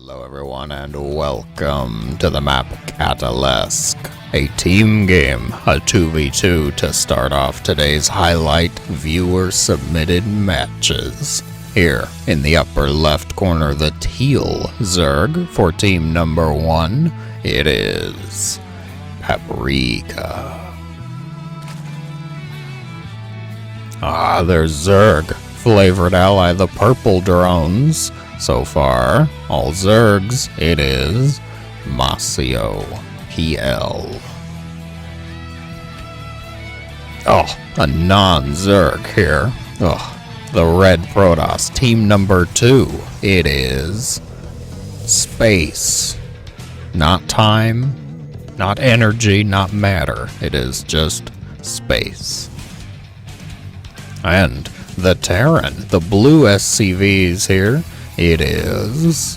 Hello everyone and welcome to the map Catalyst, a team game, a 2v2 to start off today's highlight viewer submitted matches. Here in the upper left corner, the teal Zerg for team number 1, it is Paprika. There's Zerg, flavored ally, the purple drones. So far, all Zergs, it is Masio PL. Oh, a non-Zerg here. Oh, the red Protoss, team number 2, it is Space. Not time, not energy, not matter. It is just space. And the Terran, the blue SCVs here, it is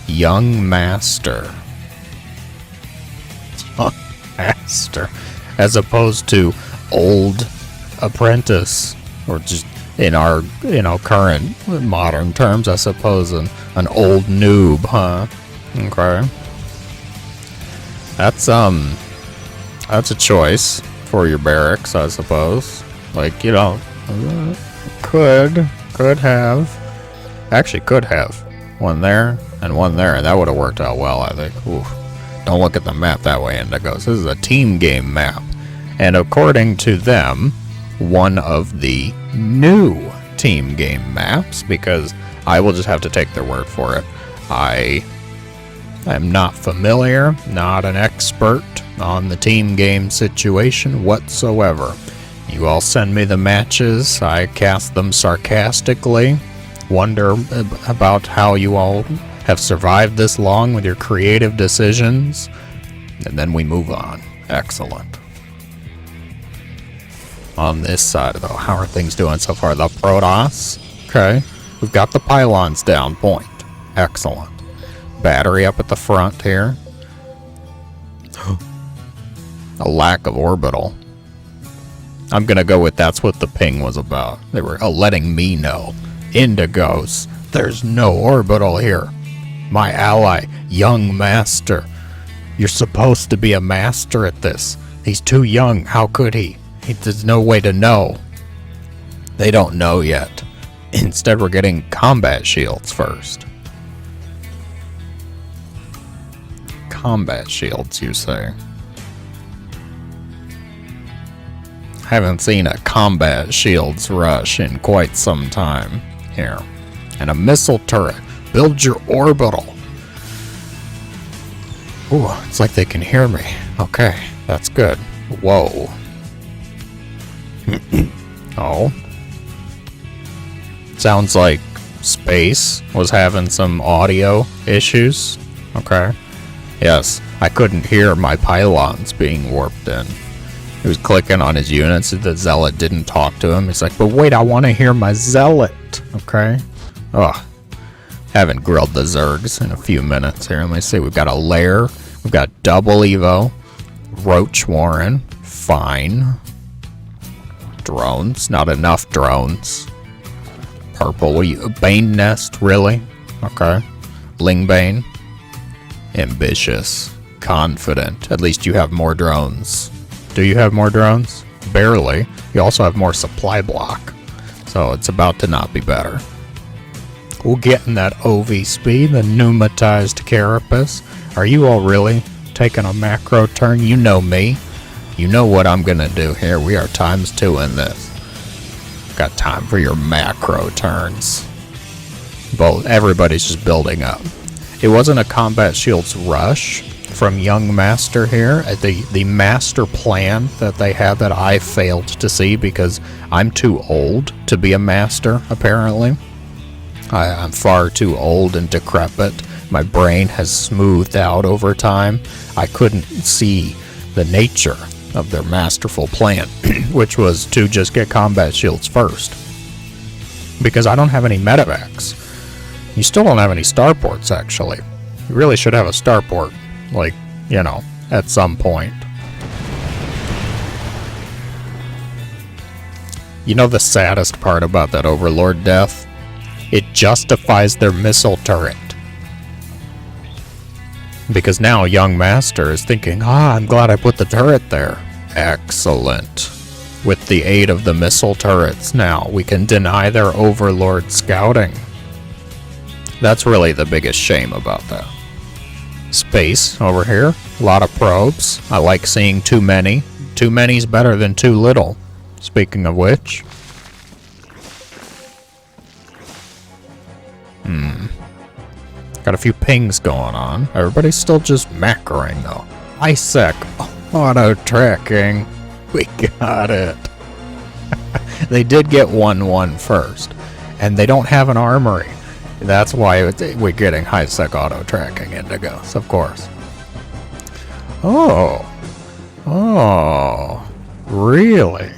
Young Master. Young Master. As opposed to Old Apprentice. Or just in our current modern terms, I suppose an old noob, huh? Okay. That's a choice for your barracks, I suppose. Like, you know, could have. Actually, could have one there and one there, and that would have worked out well, I think. Oof. Don't look at the map that way, Indigos. This is a team game map. And according to them, one of the new team game maps, because I will just have to take their word for it. I am not familiar, not an expert on the team game situation whatsoever. You all send me the matches, I cast them sarcastically, wonder about how you all have survived this long with your creative decisions, and then we move on. Excellent. On this side, though, how are things doing so far? The Protoss, okay. We've got the pylons down, point. Excellent. Battery up at the front here. A lack of orbital. I'm gonna go with that's what the ping was about. They were letting me know. Indigos, there's no orbital here. My ally, Young Master. You're supposed to be a master at this. He's too young, how could he? There's no way to know. They don't know yet. Instead, we're getting combat shields first. Combat shields, you say? Haven't seen a combat shields rush in quite some time here. And a missile turret. Build your orbital. Ooh, it's like they can hear me. Okay, that's good. Whoa. Oh. Sounds like Space was having some audio issues. Okay. Yes, I couldn't hear my pylons being warped in. He was clicking on his units. The Zealot didn't talk to him. He's like, but wait, I want to hear my Zealot. Okay. Ugh. Haven't grilled the Zergs in a few minutes here. Let me see. We've got a Lair. We've got double Evo. Roach Warren. Fine. Drones. Not enough drones. Purple. What are you? Bane Nest? Really? Okay. Lingbane. Ambitious. Confident. At least you have more drones. Do you have more drones? Barely. You also have more supply block. So it's about to not be better. We'll get in that OV speed, the pneumatized carapace. Are you all really taking a macro turn? You know me. You know what I'm gonna do here. We are ×2 in this. Got time for your macro turns. Both. Everybody's just building up. It wasn't a combat shields rush from Young Master here. The master plan that they had that I failed to see because I'm too old to be a master, apparently. I'm far too old and decrepit. My brain has smoothed out over time. I couldn't see the nature of their masterful plan, which was to just get combat shields first. Because I don't have any medevacs. You still don't have any starports, actually. You really should have a starport. Like, you know, at some point. You know the saddest part about that Overlord death? It justifies their missile turret. Because now young master is thinking, I'm glad I put the turret there. Excellent. With the aid of the missile turrets now, we can deny their overlord scouting. That's really the biggest shame about that. Space over here, a lot of probes. I like seeing too many. Too many's better than too little. Speaking of which. Got a few pings going on. Everybody's still just macroing though. ISEC auto tracking. We got it. They did get 1-1 first. And they don't have an armory. That's why we're getting high-sec auto tracking Indigos, of course. Oh. Oh. Really?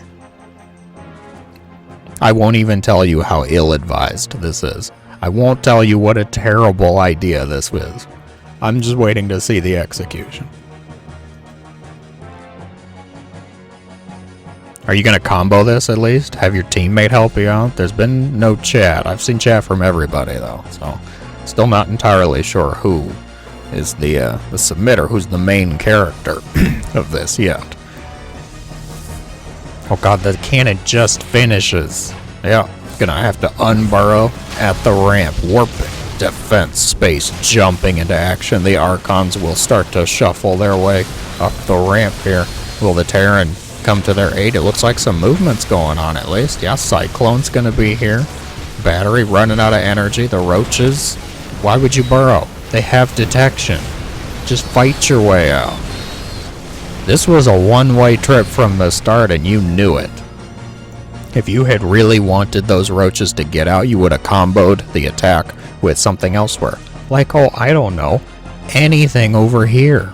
I won't even tell you how ill-advised this is. I won't tell you what a terrible idea this is. I'm just waiting to see the execution. Are you going to combo this at least? Have your teammate help you out? There's been no chat. I've seen chat from everybody though, so still not entirely sure who is the submitter, who's the main character of this yet. Oh god, the cannon just finishes. Yeah, gonna have to unburrow at the ramp. Warping, defense, space, jumping into action. The Archons will start to shuffle their way up the ramp here. Will the Terran come to their aid? It looks like some movement's going on at least. Yeah, Cyclone's gonna be here. Battery running out of energy. The roaches. Why would you burrow? They have detection. Just fight your way out. This was a one-way trip from the start and you knew it. If you had really wanted those roaches to get out, you would have comboed the attack with something elsewhere. Like, oh, I don't know, anything over here.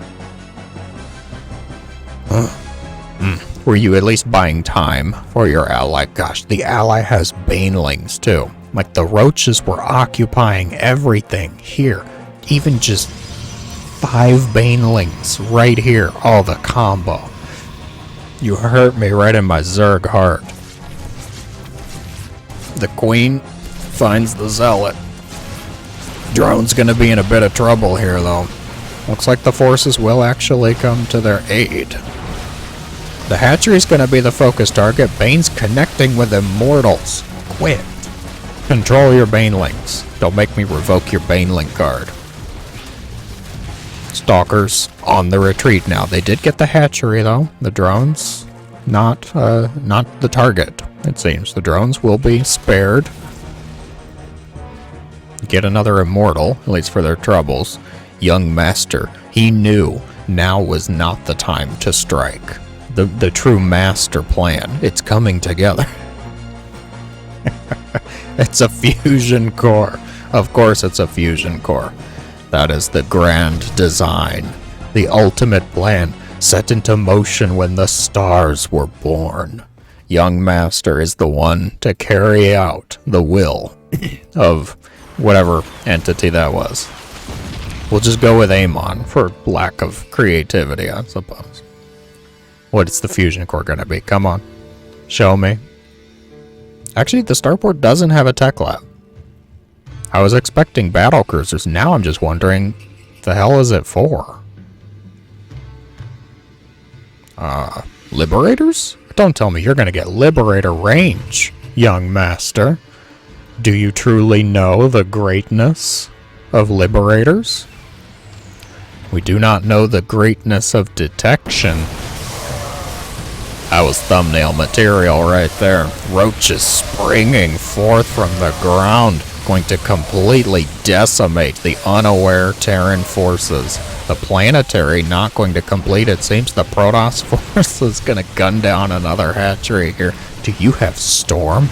Were you at least buying time for your ally? Gosh, the ally has banelings too. Like the roaches were occupying everything here. Even just 5 banelings right here. Oh, the combo. You hurt me right in my Zerg heart. The queen finds the zealot. Drone's gonna be in a bit of trouble here though. Looks like the forces will actually come to their aid. The hatchery's gonna be the focus target. Bane's connecting with immortals. Quit. Control your banelings. Don't make me revoke your baneling card. Stalkers on the retreat now. They did get the hatchery though. The drones, not the target. It seems the drones will be spared. Get another immortal, at least for their troubles. Young master, he knew now was not the time to strike. The true master plan. It's coming together. It's a fusion core. Of course it's a fusion core. That is the grand design. The ultimate plan set into motion when the stars were born. Young master is the one to carry out the will of whatever entity that was. We'll just go with Amon for lack of creativity, I suppose. What's the fusion core gonna be? Come on. Show me. Actually, the starport doesn't have a tech lab. I was expecting battle cruisers. Now I'm just wondering, the hell is it for? Liberators? Don't tell me you're gonna get Liberator range, young master. Do you truly know the greatness of Liberators? We do not know the greatness of detection. That was thumbnail material right there. Roaches springing forth from the ground, going to completely decimate the unaware Terran forces. The planetary not going to complete. It seems the Protoss force is going to gun down another hatchery here. Do you have Storm?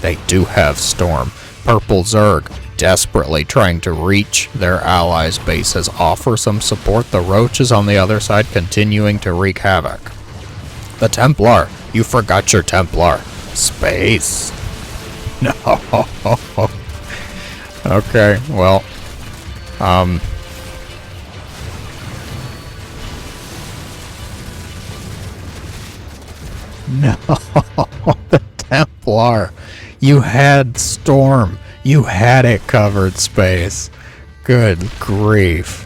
They do have Storm. Purple Zerg desperately trying to reach their allies' bases, offer some support. The roaches on the other side continuing to wreak havoc. The Templar. You forgot your Templar. Space. No. Okay, well. No. The Templar. You had Storm. You had it covered, Space. Good grief.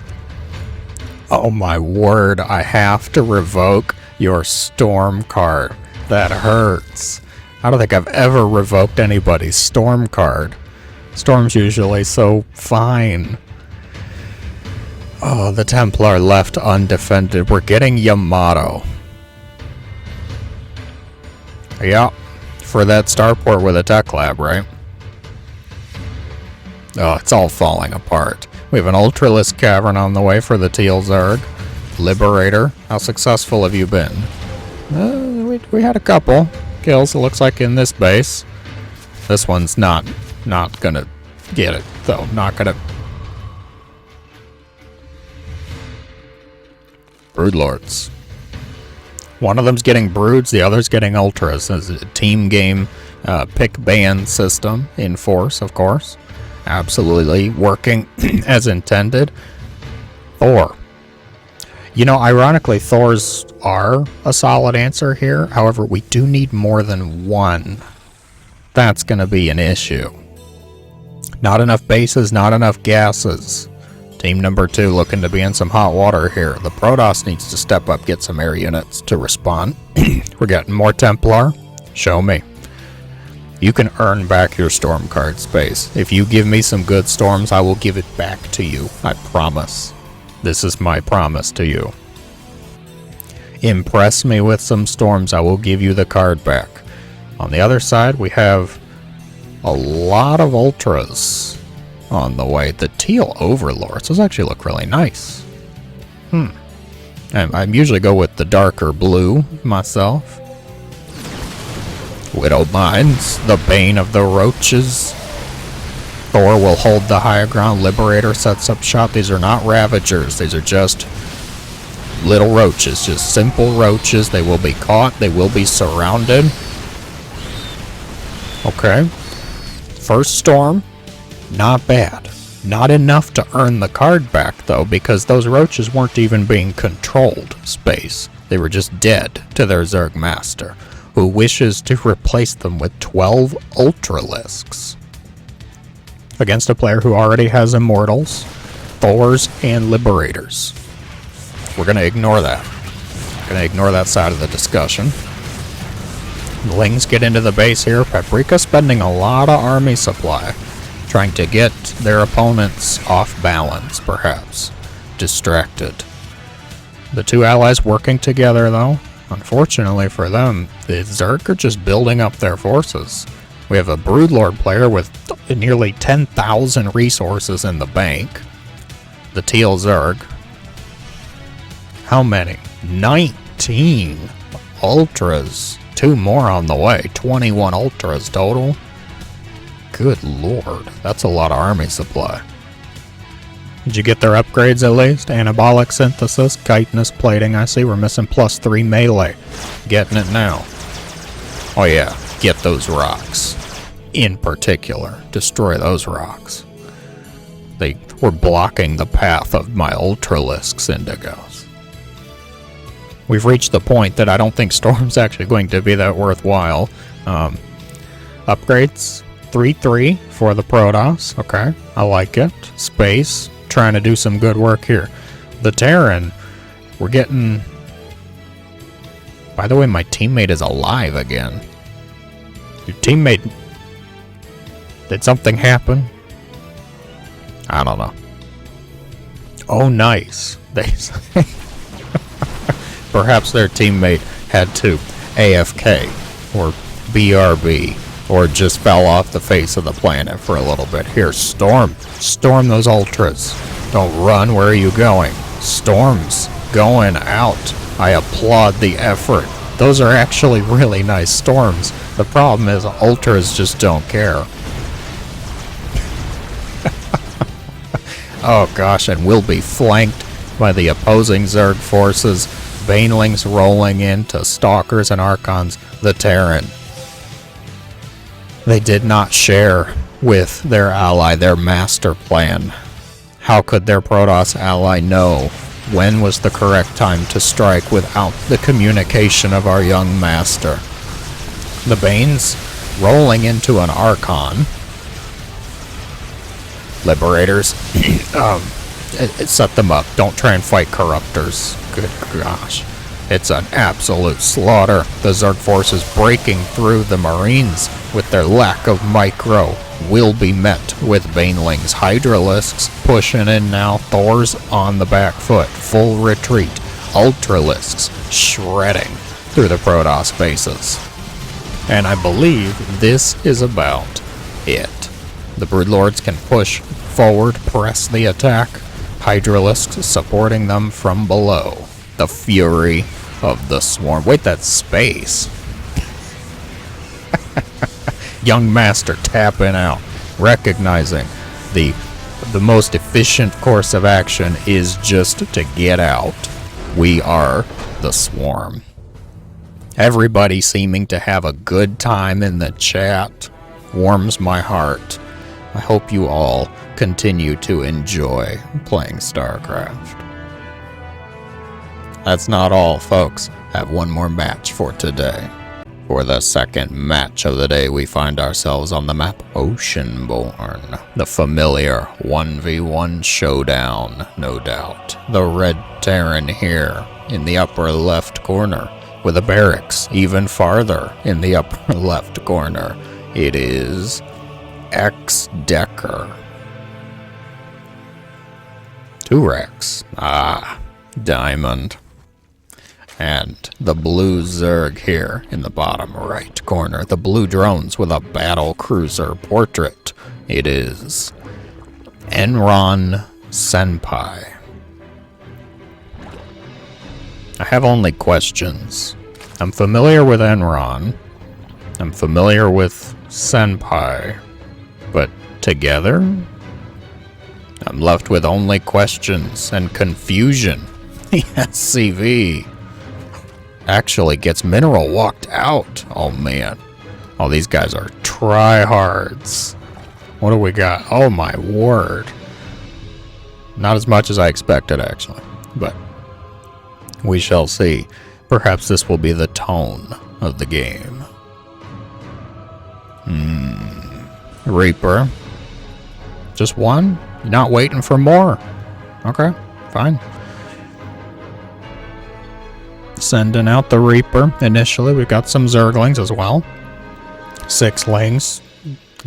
Oh my word, I have to revoke your storm card. That hurts. I don't think I've ever revoked anybody's storm card. Storm's usually so fine. Oh, the Templar left undefended. We're getting Yamato. Yeah, for that starport with a tech lab, right? Oh, it's all falling apart. We have an Ultralisk Cavern on the way for the Teal Zerg. Liberator, how successful have you been? We had a couple kills, it looks like, in this base. This one's not gonna get it, though. Not gonna... Broodlords. One of them's getting Broods, the other's getting Ultras. It's a team game pick ban system in force, of course. Absolutely working as intended. Thor. You know, ironically, Thors are a solid answer here. However, we do need more than one. That's going to be an issue. Not enough bases, not enough gases. Team number 2 looking to be in some hot water here. The Protoss needs to step up, get some air units to respond. We're getting more Templar. Show me. You can earn back your storm card space. If you give me some good storms, I will give it back to you. I promise. This is my promise to you. Impress me with some storms, I will give you the card back. On the other side, we have a lot of Ultras on the way. The Teal Overlords. Those actually look really nice. I usually go with the darker blue myself. Widow Mines, the bane of the roaches. Thor will hold the higher ground. Liberator sets up shop. These are not Ravagers. These are just little roaches. Just simple roaches. They will be caught. They will be surrounded. Okay. First storm. Not bad. Not enough to earn the card back, though, because those roaches weren't even being controlled space. They were just dead to their Zerg master, who wishes to replace them with 12 Ultralisks. Against a player who already has Immortals, Thors, and Liberators. We're going to ignore that. Going to ignore that side of the discussion. Lings get into the base here. Paprika spending a lot of army supply, trying to get their opponents off balance, perhaps. Distracted. The two allies working together, though. Unfortunately for them, the Zerg are just building up their forces. We have a Broodlord player with nearly 10,000 resources in the bank. The Teal Zerg. How many? 19 Ultras. 2 more on the way. 21 Ultras total. Good lord. That's a lot of army supply. Did you get their upgrades at least? Anabolic synthesis, chitinous plating. I see we're missing +3 melee. Getting it now. Oh yeah, get those rocks. In particular, destroy those rocks. They were blocking the path of my Ultralisks Indigos. We've reached the point that I don't think Storm's actually going to be that worthwhile. Upgrades, 3-3 for the Protoss. Okay, I like it. Space, trying to do some good work here. The Terran, we're getting... By the way, my teammate is alive again. Your teammate... Did something happen? I don't know. Oh, nice. They... Perhaps their teammate had to AFK, or BRB, or just fell off the face of the planet for a little bit. Here, Storm. Storm those Ultras. Don't run. Where are you going? Storm's going out. I applaud the effort. Those are actually really nice storms. The problem is Ultras just don't care. Oh gosh, and we'll be flanked by the opposing Zerg forces. Banelings rolling into Stalkers and Archons. The Terran. They did not share with their ally their master plan. How could their Protoss ally know when was the correct time to strike without the communication of our young master? The Banes rolling into an Archon. Liberators. Set them up. Don't try and fight corruptors. Good gosh. It's an absolute slaughter. The Zerg forces breaking through the Marines with their lack of micro will be met with Banelings. Hydralisks pushing in now. Thor's on the back foot. Full retreat. Ultralisks shredding through the Protoss bases. And I believe this is about it. The Broodlords can push forward, press the attack. Hydralisks supporting them from below. The fury of the swarm. Wait, that's space. Young Master tapping out, recognizing the most efficient course of action is just to get out. We are the swarm. Everybody seeming to have a good time in the chat warms my heart. I hope you all continue to enjoy playing StarCraft. That's not all, folks. I have one more match for today. For the second match of the day, we find ourselves on the map Oceanborn. The familiar 1v1 showdown, no doubt. The Red Terran here in the upper left corner, with a barracks even farther in the upper left corner. It is X-Decker. 2 Rex. Diamond. And the blue Zerg here in the bottom right corner. The blue drones with a battle cruiser portrait. It is Enron Senpai. I have only questions. I'm familiar with Enron. I'm familiar with Senpai. But together? I'm left with only questions and confusion. The SCV actually gets mineral walked out. Oh man. Oh, these guys are tryhards. What do we got? Oh my word. Not as much as I expected, actually. But we shall see. Perhaps this will be the tone of the game. Reaper. Just one? You're not waiting for more? Okay, fine. Sending out the Reaper initially. We've got some Zerglings as well. 6-lings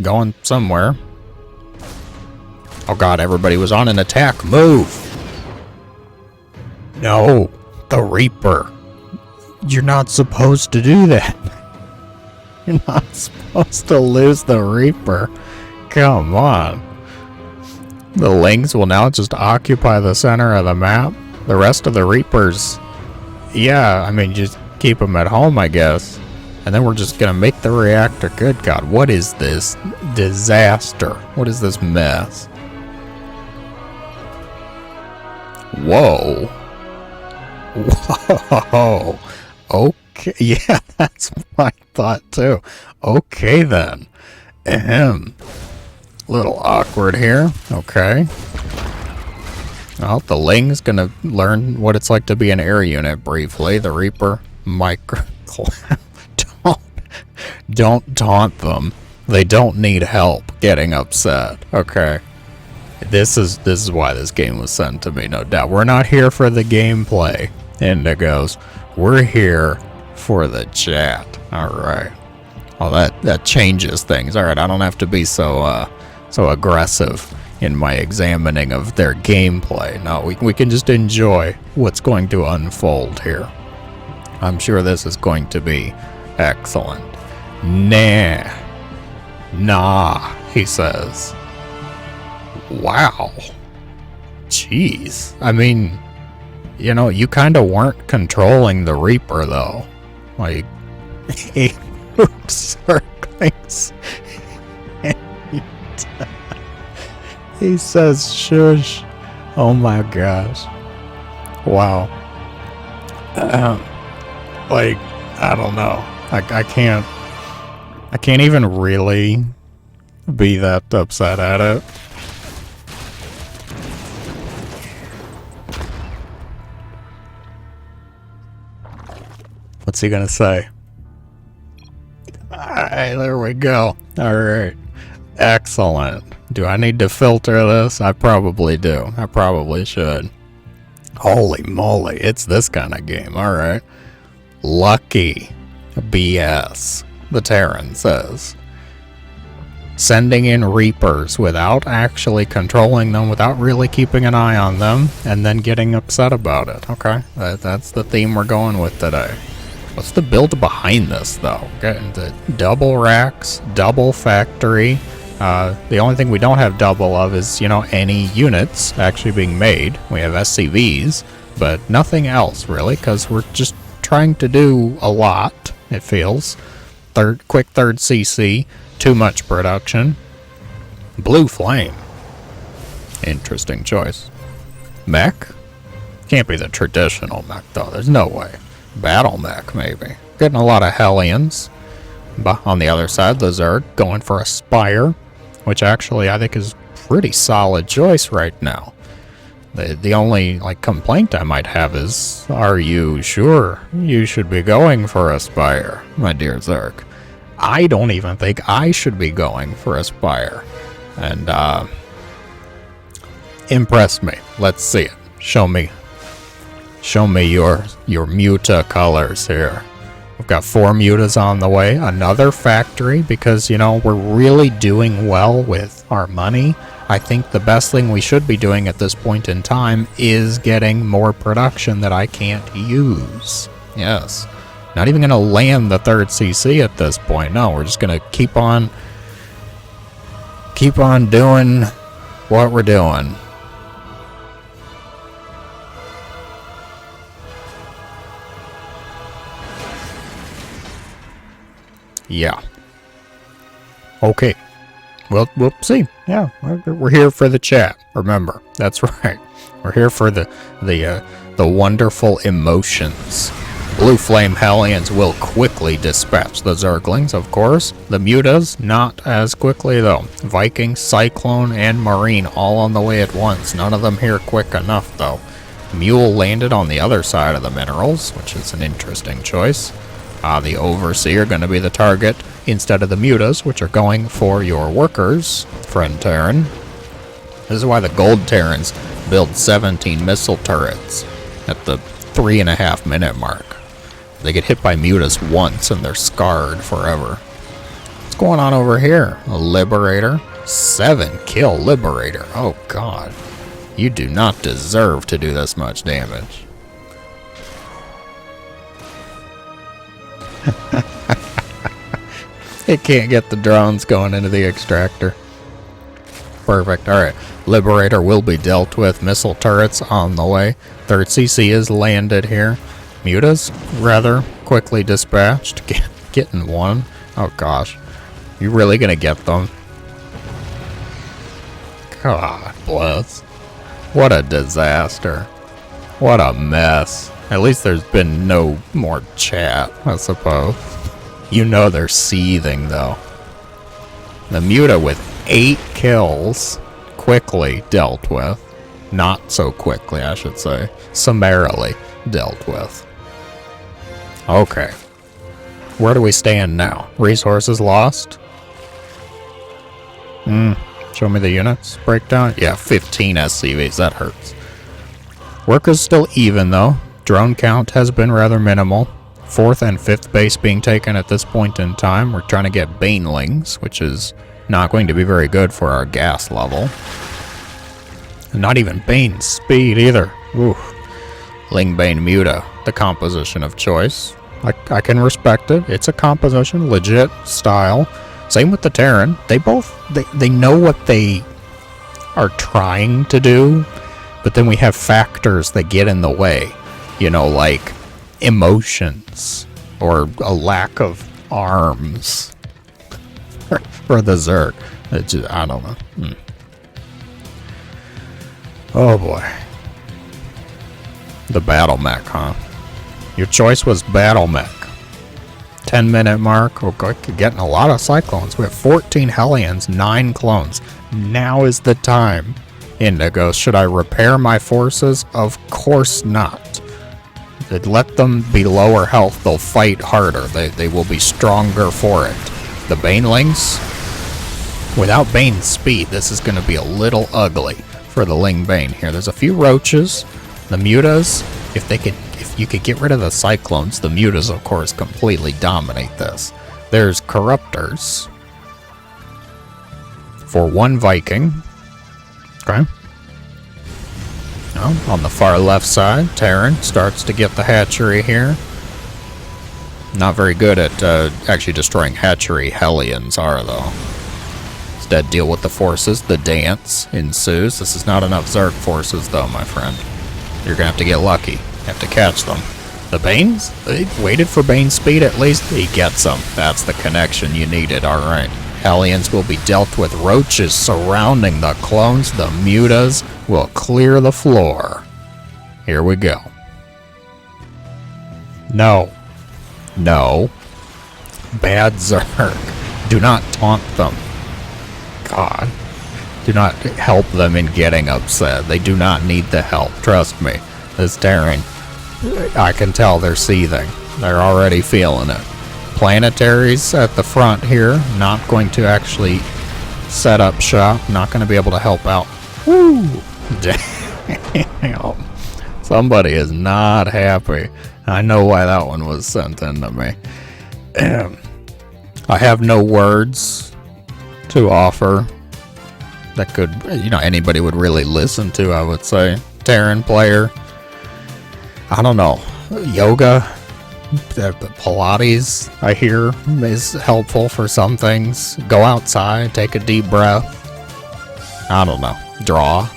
going somewhere. Oh god, everybody was on an attack. Move! No, the Reaper. You're not supposed to do that. You're not supposed to lose the Reaper. Come on. The Lings will now just occupy the center of the map. The rest of the Reapers, yeah, I mean, just keep them at home, I guess. And then we're just gonna make the reactor. Good God, what is this disaster? What is this mess? Whoa. Whoa. Okay, yeah, that's my thought too. Okay then. Ahem. Little awkward here. Okay. Well, the Ling's gonna learn what it's like to be an air unit briefly. The Reaper, micro. Don't taunt them. They don't need help getting upset. Okay. This is why this game was sent to me, no doubt. We're not here for the gameplay, Indigos. We're here for the chat. Alright. Well, that changes things. Alright, I don't have to be so aggressive in my examining of their gameplay. No, we can just enjoy what's going to unfold here. I'm sure this is going to be excellent. Nah, he says. Wow. Jeez. I mean, you know, you kind of weren't controlling the Reaper, though. Like, he moved circlings. He says, shush. Oh my gosh. Wow. Like, I don't know. I can't even really be that upset at it. What's he gonna say? Alright, there we go. Alright. Excellent. Do I need to filter this? I probably do. I probably should. Holy moly, it's this kind of game. Alright. Lucky. BS. The Terran says. Sending in Reapers without actually controlling them, without really keeping an eye on them, and then getting upset about it. Okay, that's the theme we're going with today. What's the build behind this, though? Getting the double racks, double factory. The only thing we don't have double of is, any units actually being made. We have SCVs, but nothing else, really, because we're just trying to do a lot, it feels. Quick third CC, too much production. Blue Flame. Interesting choice. Mech? Can't be the traditional mech, though. There's no way. Battle mech, maybe. Getting a lot of Hellions. But on the other side, the Zerg going for a Spire, which actually I think is pretty solid choice right now. The only complaint I might have is, are you sure you should be going for a Spire, my dear Zerg? I don't even think I should be going for a Spire. And impress me. Let's see it. Show me your Muta colors here. We've got 4 Mutas on the way. Another factory because, we're really doing well with our money. I think the best thing we should be doing at this point in time is getting more production that I can't use. Yes. Not even going to land the third CC at this point. No, we're just going to keep on doing what we're doing. Yeah. Okay. We'll see. Yeah, we're here for the chat. Remember, that's right. We're here for the wonderful emotions. Blue Flame Hellions will quickly dispatch the Zerglings, of course. The Mutas, not as quickly, though. Viking, Cyclone, and Marine all on the way at once. None of them here quick enough, though. Mule landed on the other side of the minerals, which is an interesting choice. The Overseer going to be the target instead of the Mutas, which are going for your workers, friend Terran. This is why the Gold Terrans build 17 missile turrets at the 3.5 minute mark. They get hit by Mutas once and they're scarred forever. What's going on over here? A Liberator. 7 kill Liberator. Oh god. You do not deserve to do this much damage. It can't get the drones going into the extractor. Perfect. Alright. Liberator will be dealt with. Missile turrets on the way. Third CC is landed here. Mutas rather quickly dispatched. Getting one. Oh gosh. You really gonna get them? God bless. What a disaster. What a mess. At least there's been no more chat, I suppose. They're seething, though. The Muta with 8 kills, quickly dealt with. Not so quickly, I should say. Summarily dealt with. Okay. Where do we stand now? Resources lost? Show me the units breakdown. Yeah, 15 SCVs. That hurts. Work is still even, though. Drone count has been rather minimal. 4th and 5th base being taken at this point in time. We're trying to get Banelings, which is not going to be very good for our gas level. And not even Bane speed either. Oof. Lingbane Muta, the composition of choice. I can respect it. It's a composition, legit style. Same with the Terran. They know what they are trying to do, but then we have factors that get in the way. Like emotions or a lack of arms for the Zerg. I don't know. Oh boy. The battle mech, huh? Your choice was battle mech. 10-minute mark. We're getting a lot of Cyclones. We have 14 Hellions, 9 clones. Now is the time. Indigos, should I repair my forces? Of course not. Let them be lower health. They'll fight harder. They will be stronger for it. The Banelings. Without Bane's speed, this is going to be a little ugly for the Ling Bane here. There's a few roaches, the mutas. If you could get rid of the cyclones, the mutas, of course, completely dominate this. There's corruptors for 1 Viking. Okay. Oh, on the far left side, Terran starts to get the hatchery here. Not very good at actually destroying hatchery Hellions are, though. Instead, deal with the forces. The dance ensues. This is not enough Zerg forces, though, my friend. You're going to have to get lucky. You have to catch them. The Banes? They waited for Bane's speed, at least. He gets them. That's the connection you needed, alright. Hellions will be dealt with. Roaches surrounding the clones. The mutas will clear the floor. Here we go. No. No. Bad Zerg. Do not taunt them. God. Do not help them in getting upset. They do not need the help. Trust me. This Terran, I can tell they're seething. They're already feeling it. Planetaries at the front here. Not going to actually set up shop. Not going to be able to help out. Woo! Damn. Somebody is not happy. I know why that one was sent in to me. I have no words to offer that could, anybody would really listen to, I would say. Terran player. I don't know. Yoga, Pilates, I hear, is helpful for some things. Go outside, take a deep breath. I don't know. Draw.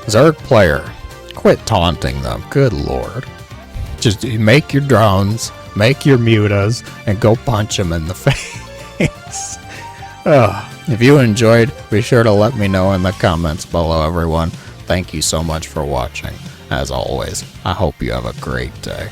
Zerg player, quit taunting them. Good lord. Just make your drones, make your mutas, and go punch them in the face. If you enjoyed, be sure to let me know in the comments below, everyone. Thank you so much for watching. As always, I hope you have a great day.